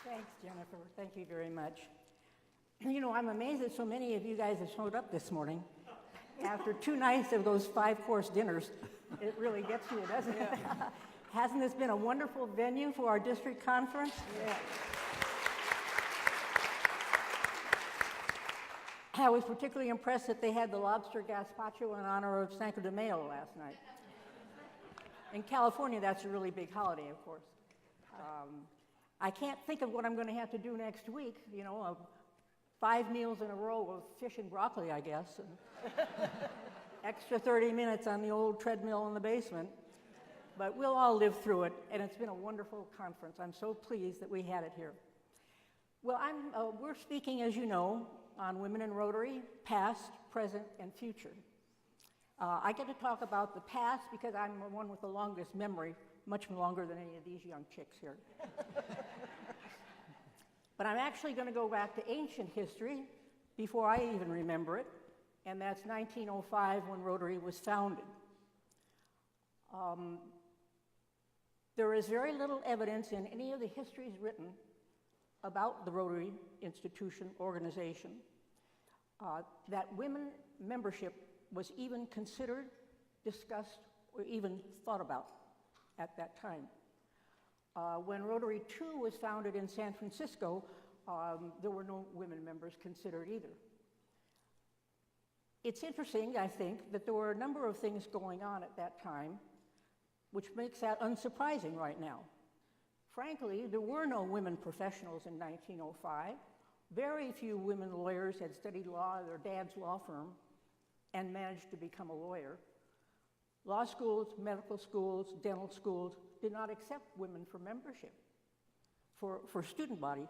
Thanks, Jennifer. Thank you very much. You know, I'm amazed that so many of you guys have showed up this morning. After 2 nights of those 5-course dinners, it really gets you, doesn't it? Hasn't this been a wonderful venue for our district conference? Yeah. I was particularly impressed that they had the lobster gazpacho in honor of Cinco de Mayo last night. In California, that's a really big holiday, of course. I can't think of what I'm going to have to do next week, you know, 5 meals in a row of fish and broccoli, I guess, and extra 30 minutes on the old treadmill in the basement. But we'll all live through it, and it's been a wonderful conference. I'm so pleased that we had it here. Well, we're speaking, as you know, on Women in Rotary, past, present, and future. I get to talk about the past because I'm the one with the longest memory, much longer than any of these young chicks here. But I'm actually going to go back to ancient history before I even remember it, and that's 1905 when Rotary was founded. There is very little evidence in any of the histories written about the Rotary institution, organization, that women membership was even considered, discussed, or even thought about at that time. When Rotary II was founded in San Francisco, there were no women members considered either. It's interesting, I think, that there were a number of things going on at that time, which makes that unsurprising right now. Frankly, there were no women professionals in 1905. Very few women lawyers had studied law at their dad's law firm and managed to become a lawyer. Law schools, medical schools, dental schools did not accept women for membership, for student body.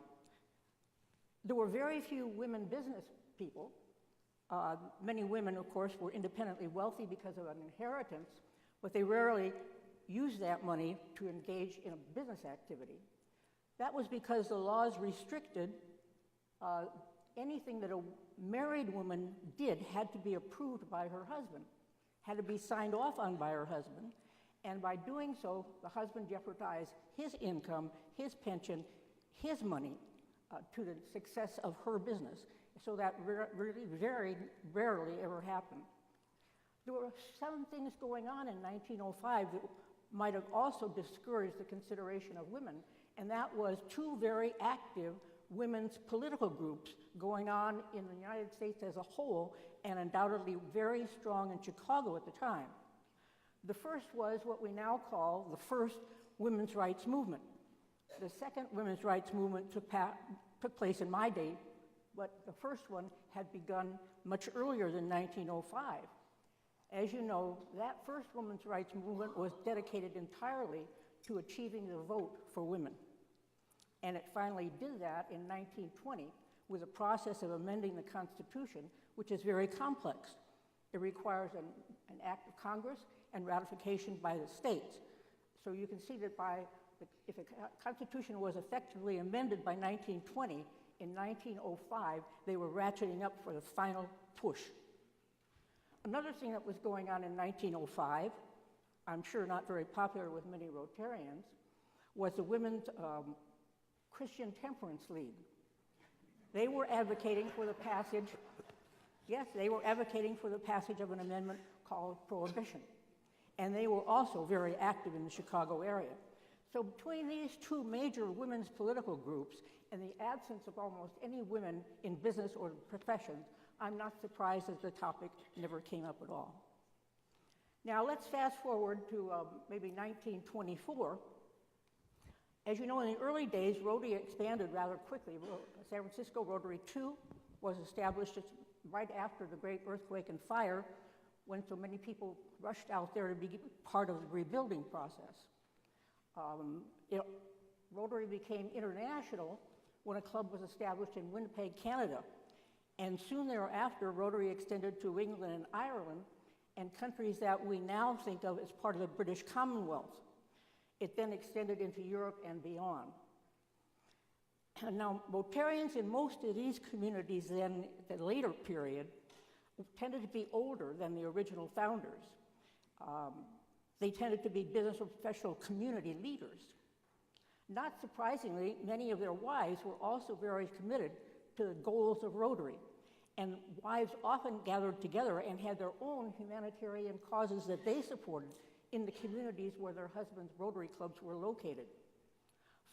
There were very few women business people. Many women, of course, were independently wealthy because of an inheritance, but they rarely used that money to engage in a business activity. That was because the laws restricted anything that a married woman did had to be approved by her husband, had to be signed off on by her husband, and by doing so, the husband jeopardized his income, his pension, his money to the success of her business. So that really very rarely ever happened. There were some things going on in 1905 that might have also discouraged the consideration of women, and that was 2 very active women's political groups going on in the United States as a whole, and undoubtedly very strong in Chicago at the time. The first was what we now call the first women's rights movement. The second women's rights movement took place in my day, but the first one had begun much earlier than 1905. As you know, that first women's rights movement was dedicated entirely to achieving the vote for women. And it finally did that in 1920 with a process of amending the Constitution, which is very complex. It requires an act of Congress and ratification by the states. So you can see that if a Constitution was effectively amended by 1920, in 1905, they were ratcheting up for the final push. Another thing that was going on in 1905, I'm sure not very popular with many Rotarians, was the Women's Christian Temperance League. They were advocating for the passage, of an amendment called Prohibition. And they were also very active in the Chicago area. So between these 2 major women's political groups and the absence of almost any women in business or professions, I'm not surprised that the topic never came up at all. Now let's fast forward to maybe 1924. As you know, in the early days, Rotary expanded rather quickly. San Francisco Rotary II was established right after the great earthquake and fire, when so many people rushed out there to be part of the rebuilding process. Rotary became international when a club was established in Winnipeg, Canada. And soon thereafter, Rotary extended to England and Ireland and countries that we now think of as part of the British Commonwealth. It then extended into Europe and beyond. And now, Rotarians in most of these communities then, the later period, tended to be older than the original founders. They tended to be business or professional community leaders. Not surprisingly, many of their wives were also very committed to the goals of Rotary, and wives often gathered together and had their own humanitarian causes that they supported in the communities where their husbands' Rotary clubs were located.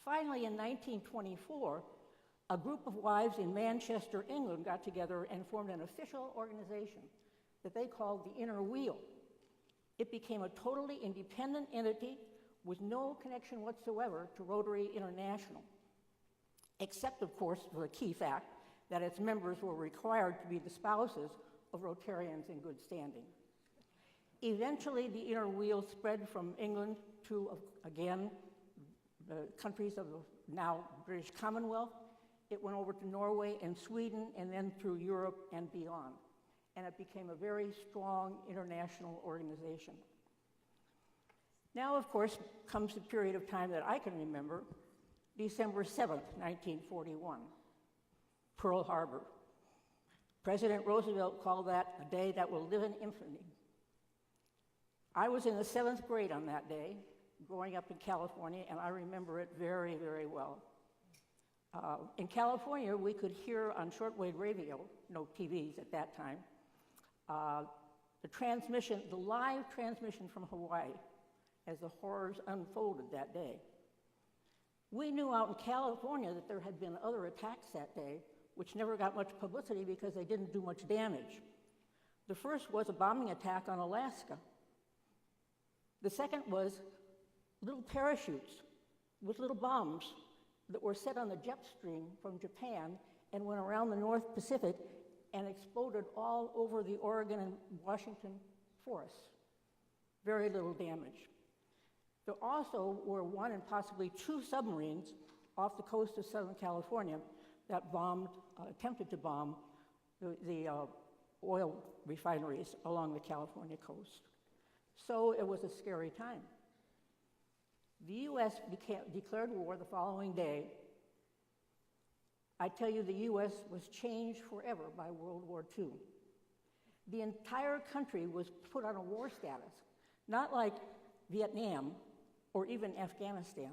Finally, in 1924, a group of wives in Manchester, England got together and formed an official organization that they called the Inner Wheel. It became a totally independent entity with no connection whatsoever to Rotary International, except, of course, for the key fact that its members were required to be the spouses of Rotarians in good standing. Eventually, the Inner Wheel spread from England to, again, the countries of the now British Commonwealth. It went over to Norway and Sweden, and then through Europe and beyond. And it became a very strong international organization. Now, of course, comes the period of time that I can remember, December 7th, 1941, Pearl Harbor. President Roosevelt called that a day that will live in infamy. I was in the 7th grade on that day, growing up in California, and I remember it very, very well. In California, we could hear on shortwave radio, no TVs at that time, the live transmission from Hawaii as the horrors unfolded that day. We knew out in California that there had been other attacks that day, which never got much publicity because they didn't do much damage. The first was a bombing attack on Alaska. The second was little parachutes with little bombs that were set on the jet stream from Japan and went around the North Pacific and exploded all over the Oregon and Washington forests. Very little damage. There also were one and possibly two submarines off the coast of Southern California that attempted to bomb the oil refineries along the California coast. So it was a scary time. The U.S. declared war the following day. I tell you, the U.S. was changed forever by World War II. The entire country was put on a war status, not like Vietnam or even Afghanistan,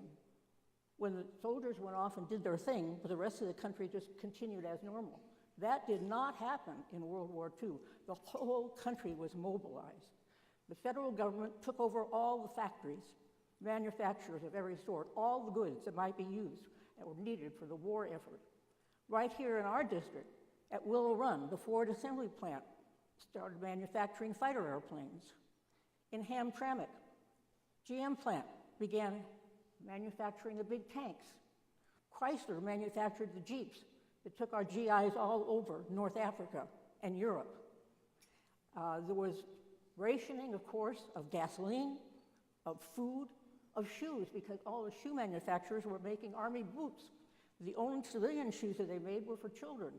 when the soldiers went off and did their thing, but the rest of the country just continued as normal. That did not happen in World War II. The whole country was mobilized. The federal government took over all the factories, manufacturers of every sort, all the goods that might be used that were needed for the war effort. Right here in our district, at Willow Run, the Ford assembly plant started manufacturing fighter airplanes. In Hamtramck, GM plant began manufacturing the big tanks. Chrysler manufactured the Jeeps that took our GIs all over North Africa and Europe. There was rationing, of course, of gasoline, of food, of shoes, because all the shoe manufacturers were making army boots. The only civilian shoes that they made were for children.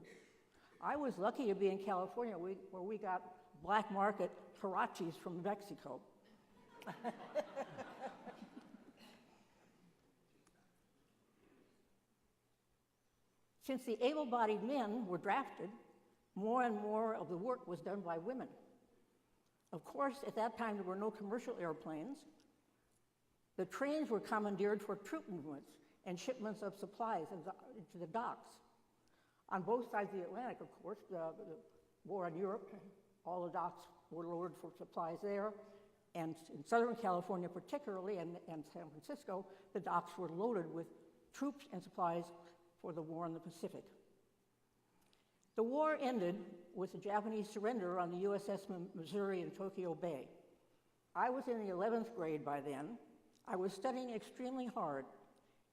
I was lucky to be in California where we got black market Huaraches from Mexico. Since the able-bodied men were drafted, more and more of the work was done by women. Of course, at that time, there were no commercial airplanes. The trains were commandeered for troop movements and shipments of supplies into the docks. On both sides of the Atlantic, of course, the war in Europe, all the docks were loaded for supplies there. And in Southern California particularly, and San Francisco, the docks were loaded with troops and supplies for the war in the Pacific. The war ended with the Japanese surrender on the USS Missouri in Tokyo Bay. I was in the 11th grade by then. I was studying extremely hard,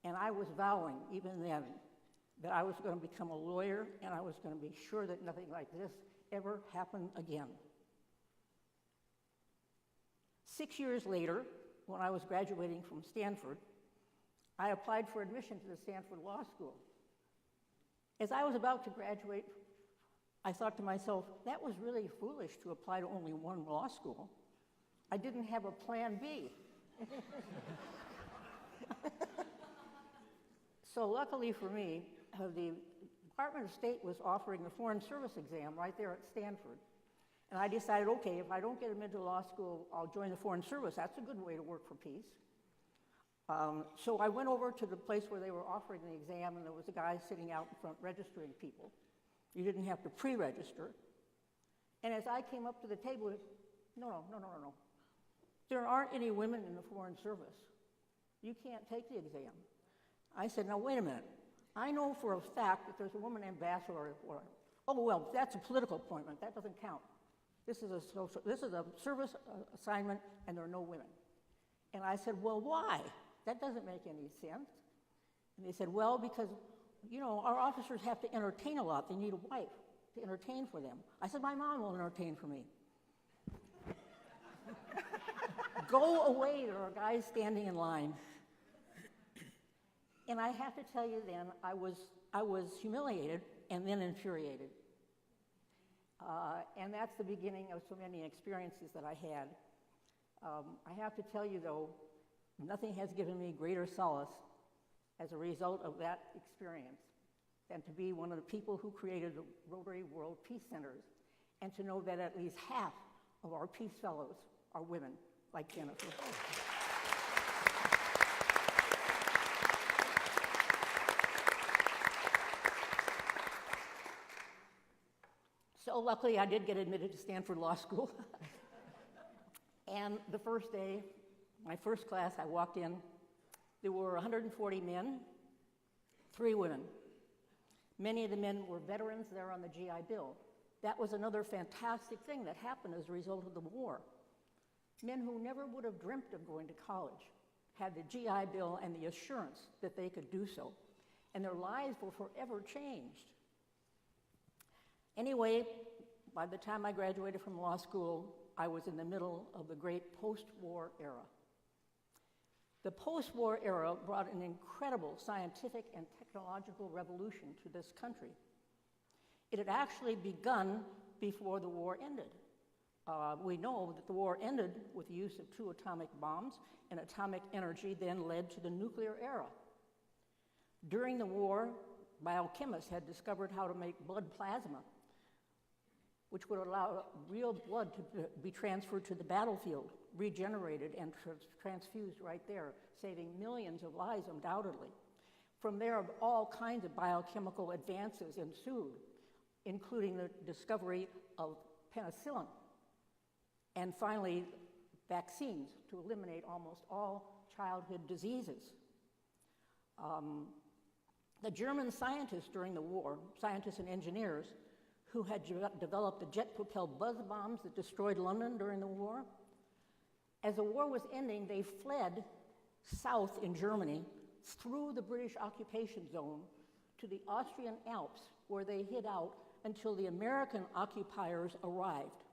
and I was vowing, even then, that I was going to become a lawyer, and I was going to be sure that nothing like this ever happened again. 6 years later, when I was graduating from Stanford, I applied for admission to the Stanford Law School. As I was about to graduate, I thought to myself, that was really foolish to apply to only one law school. I didn't have a plan B. So luckily for me, the Department of State was offering the Foreign Service exam right there at Stanford. And I decided, okay, if I don't get admitted to law school, I'll join the Foreign Service. That's a good way to work for peace. So I went over to the place where they were offering the exam, and there was a guy sitting out in front registering people. You didn't have to pre-register. And as I came up to the table, no. There aren't any women in the Foreign Service. You can't take the exam. I said, now wait a minute. I know for a fact that there's a woman ambassador. Oh, well, that's a political appointment. That doesn't count. This is a service assignment, and there are no women. And I said, well, why? That doesn't make any sense. And they said, well, because, our officers have to entertain a lot. They need a wife to entertain for them. I said, my mom will entertain for me. Go away, there are guys standing in line. And I have to tell you then, I was humiliated and then infuriated. And that's the beginning of so many experiences that I had. I have to tell you, though, nothing has given me greater solace as a result of that experience than to be one of the people who created the Rotary World Peace Centers and to know that at least half of our Peace Fellows are women, like Jennifer. So luckily, I did get admitted to Stanford Law School. And the first day, my first class, I walked in. There were 140 men, 3 women. Many of the men were veterans there on the GI Bill. That was another fantastic thing that happened as a result of the war. Men who never would have dreamt of going to college had the GI Bill and the assurance that they could do so. And their lives were forever changed. Anyway, by the time I graduated from law school, I was in the middle of the great post-war era. The post-war era brought an incredible scientific and technological revolution to this country. It had actually begun before the war ended. We know that the war ended with the use of 2 atomic bombs, and atomic energy then led to the nuclear era. During the war, biochemists had discovered how to make blood plasma, which would allow real blood to be transferred to the battlefield, regenerated and transfused right there, saving millions of lives undoubtedly. From there, all kinds of biochemical advances ensued, including the discovery of penicillin, and finally, vaccines to eliminate almost all childhood diseases. The German scientists during the war, scientists and engineers, who had developed the jet-propelled buzz bombs that destroyed London during the war. As the war was ending, they fled south in Germany through the British occupation zone to the Austrian Alps, where they hid out until the American occupiers arrived.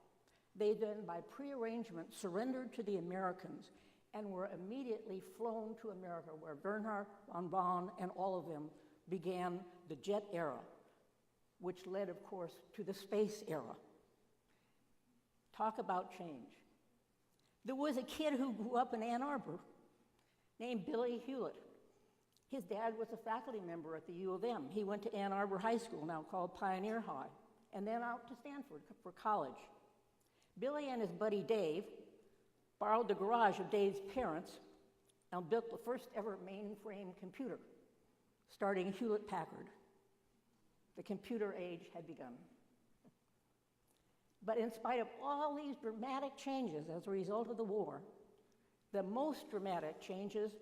They then, by prearrangement, surrendered to the Americans and were immediately flown to America, where Wernher von Braun and all of them began the jet era, which led, of course, to the space era. Talk about change. There was a kid who grew up in Ann Arbor named Billy Hewlett. His dad was a faculty member at the U of M. He went to Ann Arbor High School, now called Pioneer High, and then out to Stanford for college. Billy and his buddy Dave borrowed the garage of Dave's parents and built the first ever mainframe computer, starting Hewlett-Packard. The computer age had begun. But in spite of all these dramatic changes as a result of the war, the most dramatic changes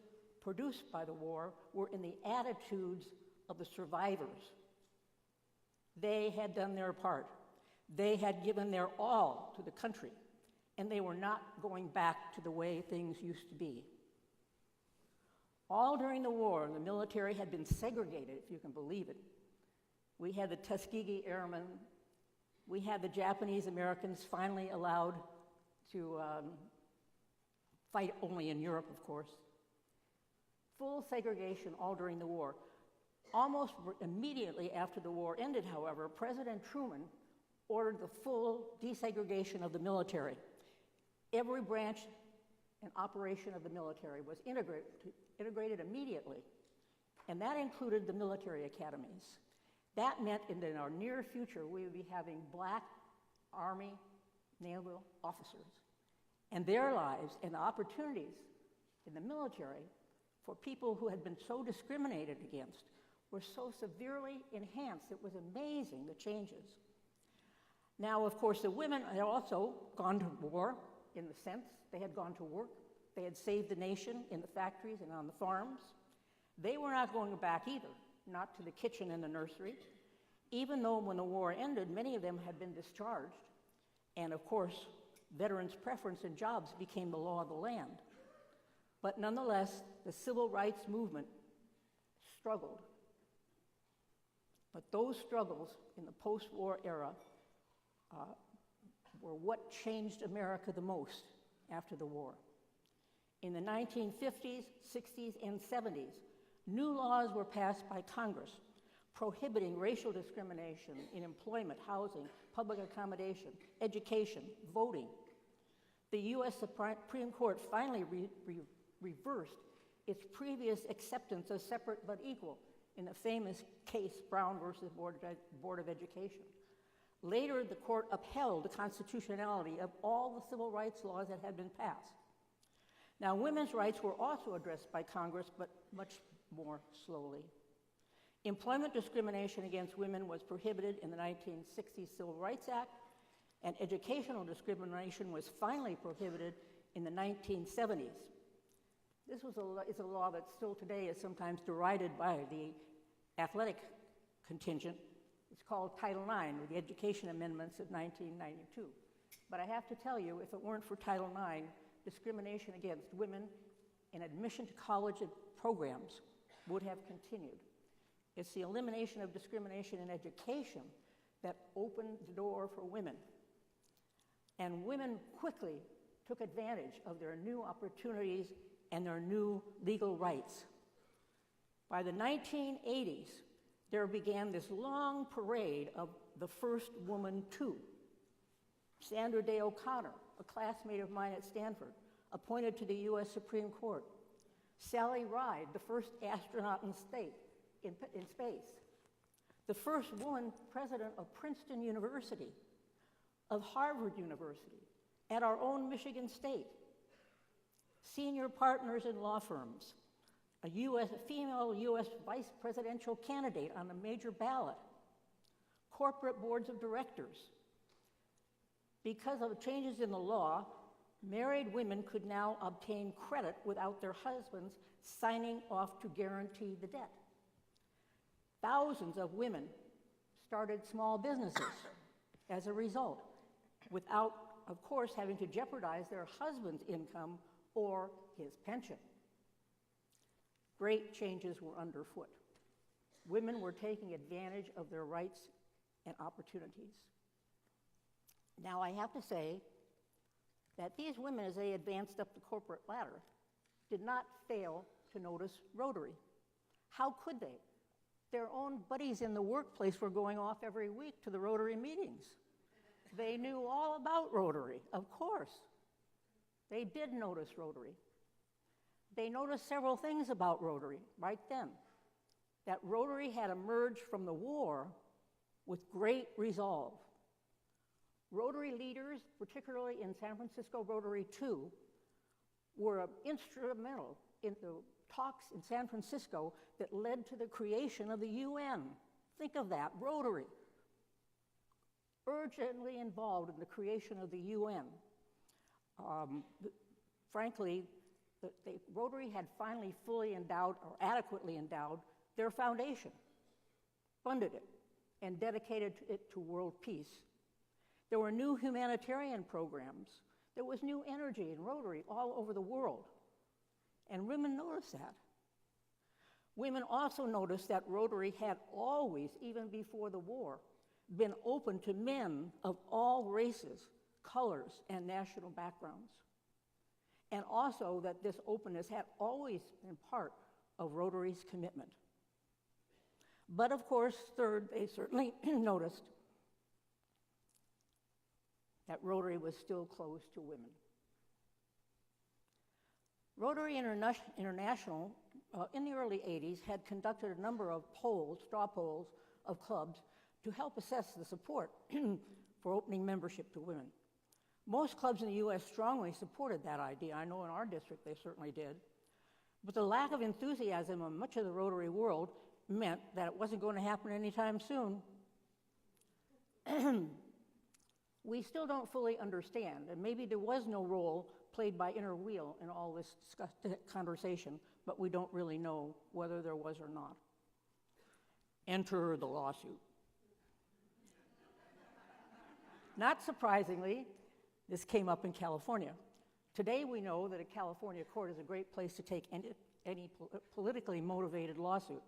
produced by the war were in the attitudes of the survivors. They had done their part. They had given their all to the country, and they were not going back to the way things used to be. All during the war, the military had been segregated, if you can believe it. We had the Tuskegee Airmen. We had the Japanese Americans finally allowed to fight only in Europe, of course. Full segregation all during the war. Almost immediately after the war ended, however, President Truman ordered the full desegregation of the military. Every branch and operation of the military was integrated immediately, and that included the military academies. That meant in our near future, we would be having black Army, naval officers. And their lives and opportunities in the military for people who had been so discriminated against were so severely enhanced. It was amazing, the changes. Now, of course, the women had also gone to war in the sense they had gone to work. They had saved the nation in the factories and on the farms. They were not going back either, not to the kitchen and the nursery, even though when the war ended, many of them had been discharged. And of course, veterans' preference in jobs became the law of the land. But nonetheless, the civil rights movement struggled. But those struggles in the post-war era were what changed America the most after the war. In the 1950s, 60s, and 70s, new laws were passed by Congress prohibiting racial discrimination in employment, housing, public accommodation, education, voting. The U.S. Supreme Court finally reversed its previous acceptance of separate but equal in the famous case Brown versus Board of Education. Later, the court upheld the constitutionality of all the civil rights laws that had been passed. Now, women's rights were also addressed by Congress, but much more slowly. Employment discrimination against women was prohibited in the 1960 Civil Rights Act, and educational discrimination was finally prohibited in the 1970s. This is a law that still today is sometimes derided by the athletic contingent. It's called Title IX, or the Education Amendments of 1992. But I have to tell you, if it weren't for Title IX, discrimination against women in admission to college programs would have continued. It's the elimination of discrimination in education that opened the door for women. And women quickly took advantage of their new opportunities and their new legal rights. By the 1980s, there began this long parade of the first woman too. Sandra Day O'Connor, a classmate of mine at Stanford, appointed to the U.S. Supreme Court. Sally Ride, the first astronaut in space. The first woman president of Princeton University, of Harvard University, at our own Michigan State. Senior partners in law firms, a female U.S. vice presidential candidate on a major ballot, corporate boards of directors. Because of changes in the law, married women could now obtain credit without their husbands signing off to guarantee the debt. Thousands of women started small businesses as a result, without, of course, having to jeopardize their husband's income or his pension. Great changes were underfoot. Women were taking advantage of their rights and opportunities. Now, I have to say that these women, as they advanced up the corporate ladder, did not fail to notice Rotary. How could they? Their own buddies in the workplace were going off every week to the Rotary meetings. They knew all about Rotary, of course. They did notice Rotary. They noticed several things about Rotary right then. That Rotary had emerged from the war with great resolve. Rotary leaders, particularly in San Francisco Rotary II, were instrumental in the talks in San Francisco that led to the creation of the UN. Think of that, Rotary. Urgently involved in the creation of the UN. Frankly, Rotary had finally fully endowed, or adequately endowed, their foundation, funded it, and dedicated it to world peace. There were new humanitarian programs. There was new energy in Rotary all over the world. And women noticed that. Women also noticed that Rotary had always, even before the war, been open to men of all races, colors, and national backgrounds. And also that this openness had always been part of Rotary's commitment. But of course, third, they certainly noticed that Rotary was still closed to women. Rotary International, in the early 80s, had conducted a number of polls, straw polls, of clubs to help assess the support for opening membership to women. Most clubs in the U.S. strongly supported that idea. I know in our district they certainly did. But the lack of enthusiasm of much of the Rotary world meant that it wasn't going to happen anytime soon. We still don't fully understand, and maybe there was no role played by inner wheel in all this conversation, but we don't really know whether there was or not. Enter the lawsuit. Not surprisingly, this came up in California. Today we know that a California court is a great place to take any politically motivated lawsuit.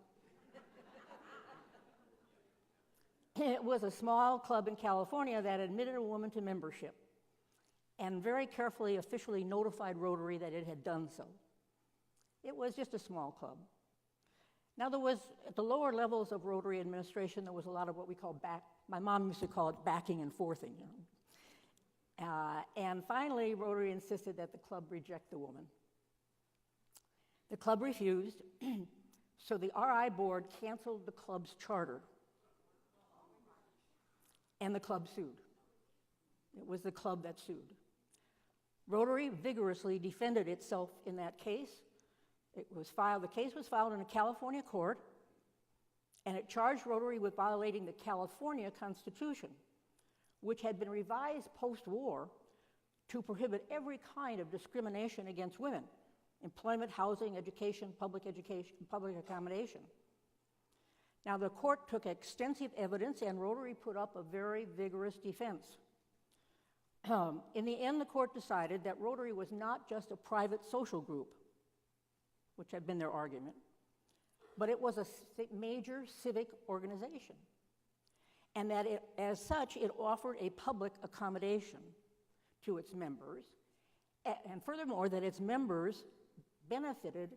It was a small club in California that admitted a woman to membership and very carefully officially notified Rotary that it had done so. It was just a small club. Now there was, at the lower levels of Rotary administration, there was a lot of what we call my mom used to call it backing and forthing, you know. And finally, Rotary insisted that the club reject the woman. The club refused, so the RI board canceled the club's charter, and the club sued. It was the club that sued. Rotary vigorously defended itself in that case. The case was filed in a California court, and it charged Rotary with violating the California Constitution, which had been revised post-war to prohibit every kind of discrimination against women: employment, housing, education, public accommodation. Now, the court took extensive evidence, and Rotary put up a very vigorous defense. In the end, the court decided that Rotary was not just a private social group, which had been their argument, but it was a major civic organization, and that as such, it offered a public accommodation to its members, and furthermore, that its members benefited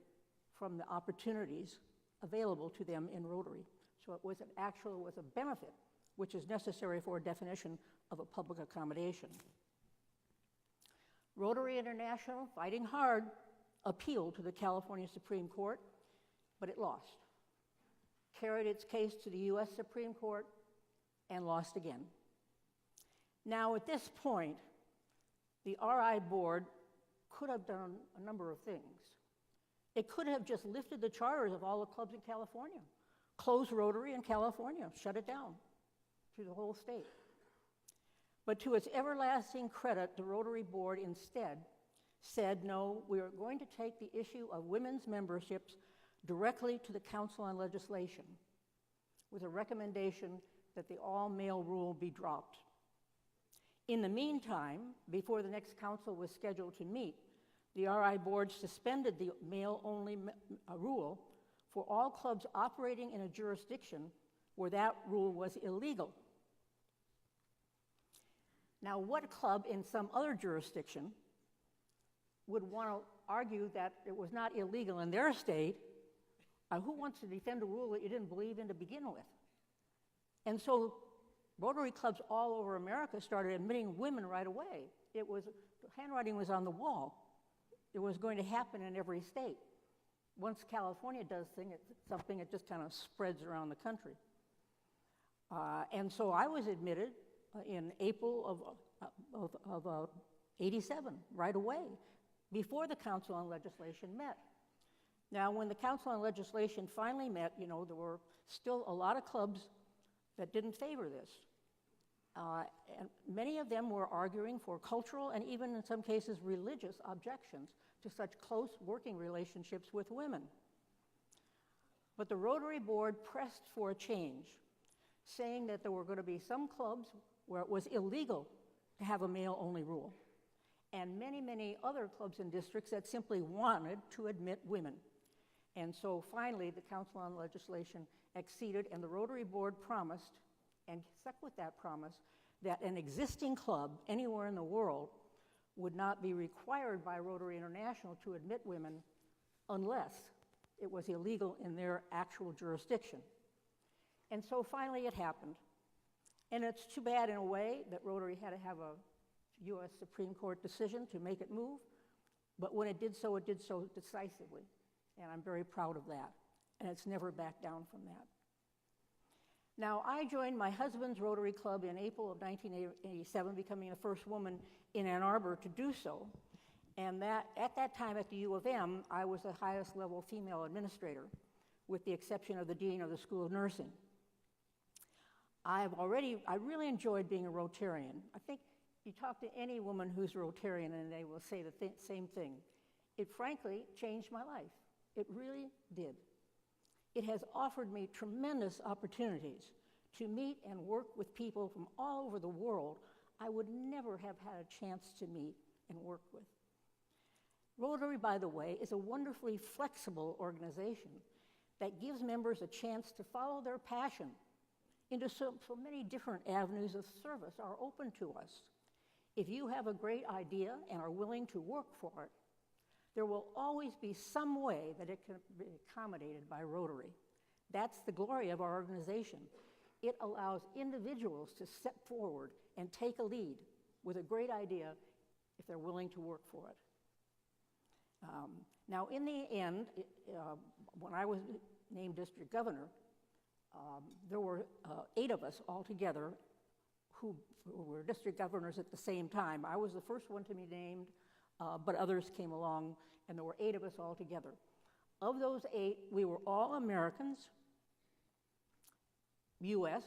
from the opportunities available to them in Rotary. So it was a benefit, which is necessary for a definition of a public accommodation. Rotary International, fighting hard, appealed to the California Supreme Court, but it lost. Carried its case to the U.S. Supreme Court and lost again. Now, at this point, the RI board could have done a number of things. It could have just lifted the charters of all the clubs in California, closed Rotary in California, shut it down to the whole state. But to its everlasting credit, the Rotary board instead said, no, we are going to take the issue of women's memberships directly to the Council on Legislation with a recommendation that the all-male rule be dropped. In the meantime, before the next council was scheduled to meet, the RI board suspended the male-only rule for all clubs operating in a jurisdiction where that rule was illegal. Now, what club in some other jurisdiction would want to argue that it was not illegal in their state? Who wants to defend a rule that you didn't believe in to begin with? And so Rotary clubs all over America started admitting women right away. The handwriting was on the wall. It was going to happen in every state. Once California does something, it just kind of spreads around the country. And so I was admitted in April of 87, right away, before the Council on Legislation met. Now, when the Council on Legislation finally met, there were still a lot of clubs that didn't favor this. And many of them were arguing for cultural and even in some cases religious objections to such close working relationships with women. But the Rotary board pressed for a change, saying that there were going to be some clubs where it was illegal to have a male-only rule, and many, many other clubs and districts that simply wanted to admit women. And so finally, the Council on Legislation acceded, and the Rotary board promised, and stuck with that promise, that an existing club anywhere in the world would not be required by Rotary International to admit women unless it was illegal in their actual jurisdiction. And so finally it happened. And it's too bad in a way that Rotary had to have a U.S. Supreme Court decision to make it move, but when it did so decisively, and I'm very proud of that, and it's never backed down from that. Now, I joined my husband's Rotary Club in April of 1987, becoming the first woman in Ann Arbor to do so. And at that time at the U of M, I was the highest level female administrator, with the exception of the dean of the School of Nursing. I really enjoyed being a Rotarian. I think you talk to any woman who's a Rotarian and they will say the same thing. It frankly changed my life. It really did. It has offered me tremendous opportunities to meet and work with people from all over the world I would never have had a chance to meet and work with. Rotary, by the way, is a wonderfully flexible organization that gives members a chance to follow their passion into so many different avenues of service are open to us. If you have a great idea and are willing to work for it, there will always be some way that it can be accommodated by Rotary. That's the glory of our organization. It allows individuals to step forward and take a lead with a great idea if they're willing to work for it. Now, in the end, when I was named district governor, there were 8 of us altogether who were district governors at the same time. I was the first one to be named, but others came along, and there were 8 of us altogether. Of those 8, we were all Americans, U.S.,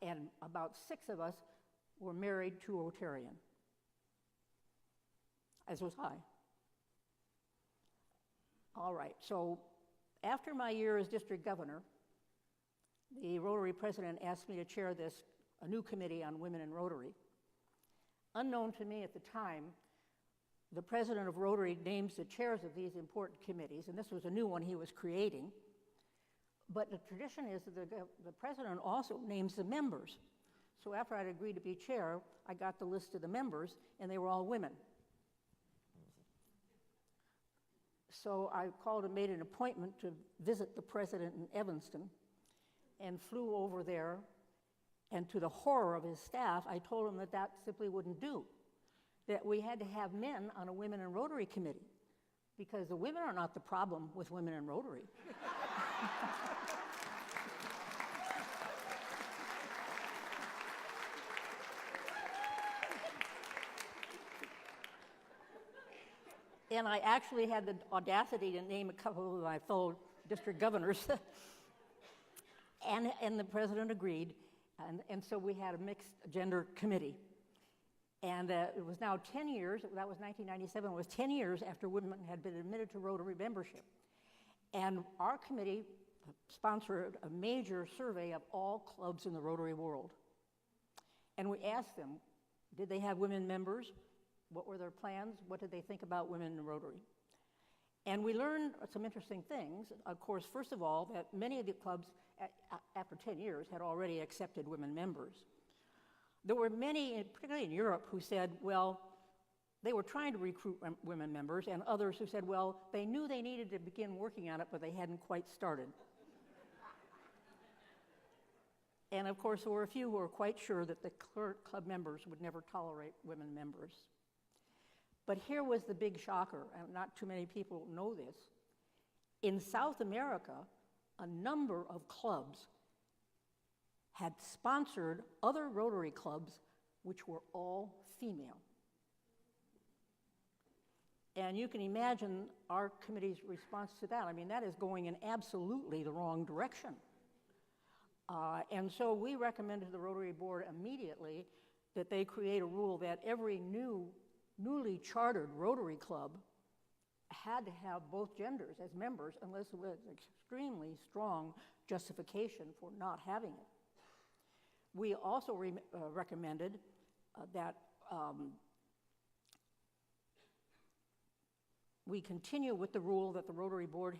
and about 6 of us were married to a Rotarian, as was I. All right, so after my year as district governor, the Rotary president asked me to chair a new committee on women in Rotary. Unknown to me at the time, the president of Rotary names the chairs of these important committees, and this was a new one he was creating. But the tradition is that the president also names the members. So after I'd agreed to be chair, I got the list of the members, and they were all women. So I called and made an appointment to visit the president in Evanston and flew over there. And to the horror of his staff, I told him that simply wouldn't do, that we had to have men on a Women in Rotary committee because the women are not the problem with Women in Rotary. And I actually had the audacity to name a couple of my fellow district governors. and the president agreed. And so we had a mixed gender committee. And it was now 10 years, that was 1997, it was 10 years after women had been admitted to Rotary membership. And our committee sponsored a major survey of all clubs in the Rotary world. And we asked them, did they have women members? What were their plans? What did they think about women in Rotary? And we learned some interesting things. Of course, first of all, that many of the clubs, after 10 years, had already accepted women members. There were many, particularly in Europe, who said, well, they were trying to recruit women members, and others who said, well, they knew they needed to begin working on it, but they hadn't quite started. And of course, there were a few who were quite sure that the club members would never tolerate women members. But here was the big shocker, and not too many people know this. In South America, a number of clubs had sponsored other Rotary clubs which were all female. And you can imagine our committee's response to that. I mean, that is going in absolutely the wrong direction. And so we recommended to the Rotary Board immediately that they create a rule that every newly chartered Rotary club had to have both genders as members unless it was extremely strong justification for not having it. We also recommended that we continue with the rule that the Rotary Board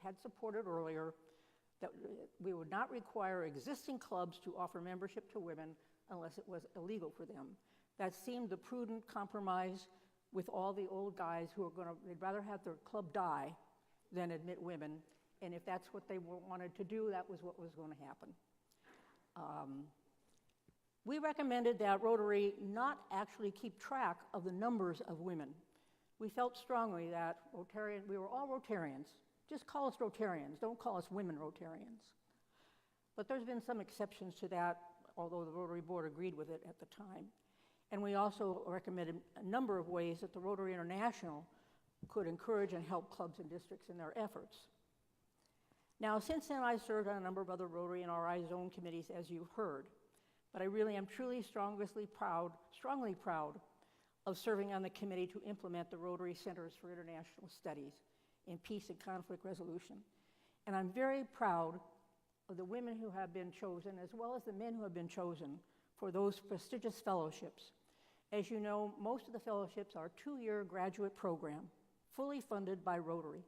had supported earlier, that we would not require existing clubs to offer membership to women unless it was illegal for them. That seemed the prudent compromise with all the old guys who are they'd rather have their club die than admit women. And if that's what they wanted to do, that was what was going to happen. We recommended that Rotary not actually keep track of the numbers of women. We felt strongly that we were all Rotarians. Just call us Rotarians, don't call us women Rotarians. But there's been some exceptions to that, although the Rotary Board agreed with it at the time. And we also recommended a number of ways that the Rotary International could encourage and help clubs and districts in their efforts. Now, since then, I've served on a number of other Rotary and RI zone committees, as you've heard. But I really am truly strongly proud of serving on the committee to implement the Rotary Centers for International Studies in Peace and Conflict Resolution. And I'm very proud of the women who have been chosen, as well as the men who have been chosen for those prestigious fellowships. As you know, most of the fellowships are a 2-year graduate program, fully funded by Rotary,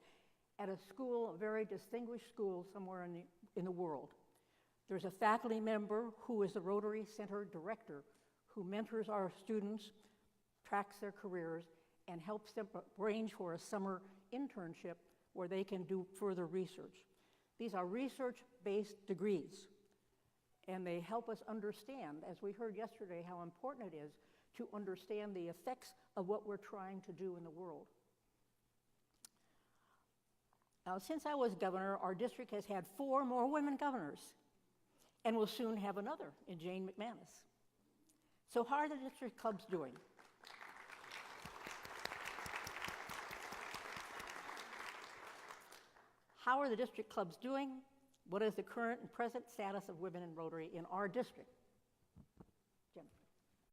at a school, a very distinguished school somewhere in the world. There's a faculty member who is the Rotary Center Director, who mentors our students, tracks their careers, and helps them arrange for a summer internship where they can do further research. These are research-based degrees, and they help us understand, as we heard yesterday, how important it is to understand the effects of what we're trying to do in the world. Now, since I was governor, our district has had 4 more women governors, and will soon have another in Jane McManus. So how are the district clubs doing? How are the district clubs doing? What is the current and present status of women in Rotary in our district?